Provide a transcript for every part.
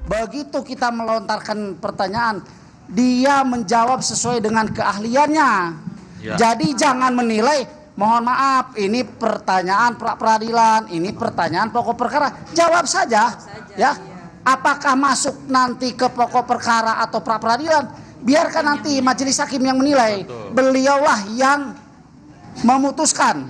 begitu kita melontarkan pertanyaan, dia menjawab sesuai dengan keahliannya. Ya. Jadi jangan menilai, mohon maaf, ini pertanyaan pra peradilan, ini pertanyaan pokok perkara. Jawab saja, ya. Apakah masuk nanti ke pokok perkara atau pra peradilan? Biarkan nanti majelis hakim yang menilai. Beliaulah yang memutuskan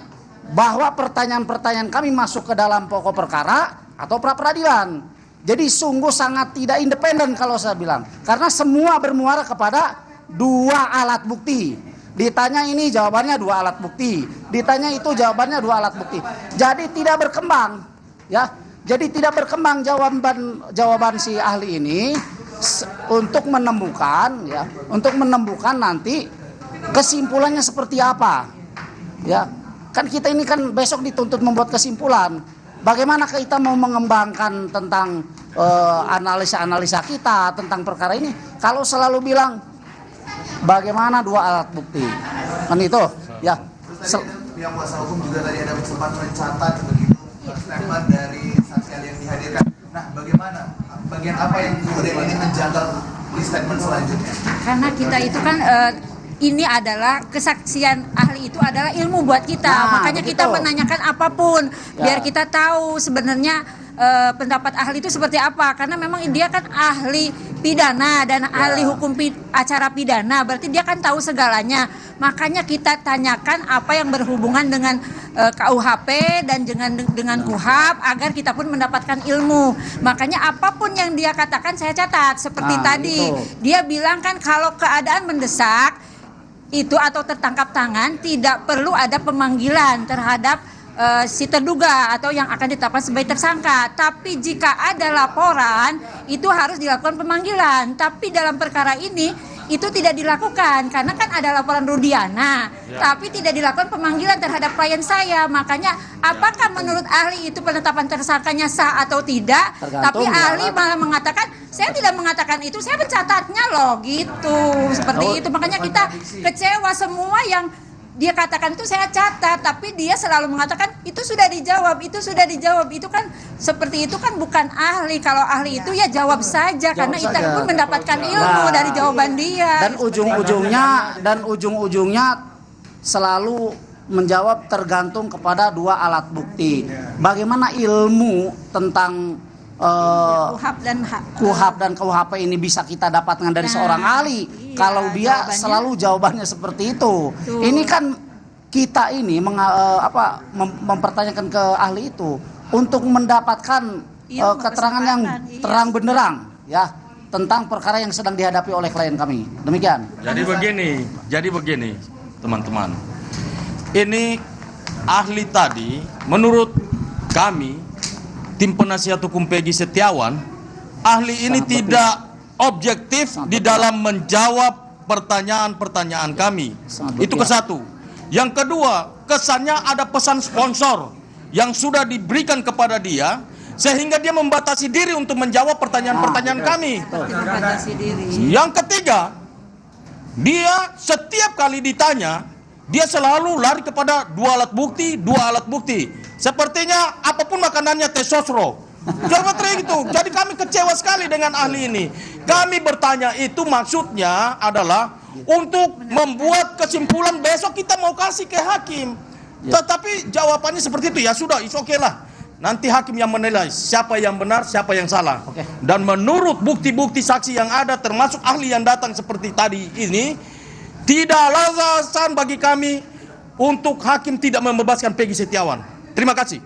bahwa pertanyaan-pertanyaan kami masuk ke dalam pokok perkara atau pra peradilan. Jadi sungguh sangat tidak independen kalau saya bilang, karena semua bermuara kepada dua alat bukti. Ditanya ini jawabannya dua alat bukti, ditanya itu jawabannya dua alat bukti. Jadi tidak berkembang, ya. Jadi tidak berkembang jawaban si ahli ini untuk menemukan, ya, untuk menemukan nanti kesimpulannya seperti apa, ya. Kan kita ini kan besok dituntut membuat kesimpulan. Bagaimana kita mau mengembangkan tentang analisa-analisa kita tentang perkara ini kalau selalu bilang bagaimana dua alat bukti, kan itu, ya. Pihak kuasa hukum juga tadi ada sempat mencatat begitu statement dari saksi yang dihadirkan. Nah, bagaimana bagian apa yang kemudian ini menjanggal di statement selanjutnya? Karena kita itu kan ini adalah kesaksian ahli, itu adalah ilmu buat kita. Makanya begitu. Kita menanyakan apapun biar kita tahu sebenarnya pendapat ahli itu seperti apa, karena memang dia kan ahli pidana dan ahli hukum acara pidana, berarti dia kan tahu segalanya. Makanya kita tanyakan apa yang berhubungan dengan KUHP dan dengan KUHAP agar kita pun mendapatkan ilmu. Makanya apapun yang dia katakan saya catat, seperti tadi dia bilang kan kalau keadaan mendesak itu atau tertangkap tangan tidak perlu ada pemanggilan terhadap si terduga atau yang akan ditetapkan sebagai tersangka. Tapi jika ada laporan itu harus dilakukan pemanggilan. Tapi dalam perkara ini itu tidak dilakukan karena kan ada laporan Rudiana, tapi tidak dilakukan pemanggilan terhadap klien saya. Makanya apakah menurut ahli itu penetapan tersangkanya sah atau tidak? Tapi ahli malah mengatakan saya tidak mengatakan itu, saya mencatatnya loh gitu. Seperti itu. Makanya kita kecewa semua yang dia katakan itu saya catat, tapi dia selalu mengatakan itu sudah dijawab, itu sudah dijawab. Itu kan seperti itu kan bukan ahli. Kalau ahli itu ya jawab saja karena kita pun mendapatkan ilmu dari jawaban dia. Dan ujung-ujungnya selalu menjawab tergantung kepada dua alat bukti. Bagaimana ilmu tentang KUHAP dan KUHP ini bisa kita dapatkan dari seorang ahli kalau dia selalu jawabannya seperti itu. Ini kan kita ini mempertanyakan ke ahli itu untuk mendapatkan keterangan yang terang benderang, ya, tentang perkara yang sedang dihadapi oleh klien kami. Demikian. Jadi begini teman-teman, ini ahli tadi menurut kami tim penasihat hukum Peggy Setiawan, ahli ini tidak objektif di dalam menjawab pertanyaan-pertanyaan kami. Itu ke satu. Yang kedua, kesannya ada pesan sponsor yang sudah diberikan kepada dia sehingga dia membatasi diri untuk menjawab pertanyaan-pertanyaan kami. Yang ketiga, dia setiap kali ditanya dia selalu lari kepada dua alat bukti. Sepertinya apapun makanannya tesosro. Gitu. Jadi kami kecewa sekali dengan ahli ini. Kami bertanya itu maksudnya adalah untuk membuat kesimpulan besok kita mau kasih ke hakim. Tetapi jawabannya seperti itu, ya sudah, oke lah. Nanti hakim yang menilai siapa yang benar, siapa yang salah. Dan menurut bukti-bukti saksi yang ada termasuk ahli yang datang seperti tadi ini, tidak alasan bagi kami untuk hakim tidak membebaskan Peggy Setiawan. Terima kasih.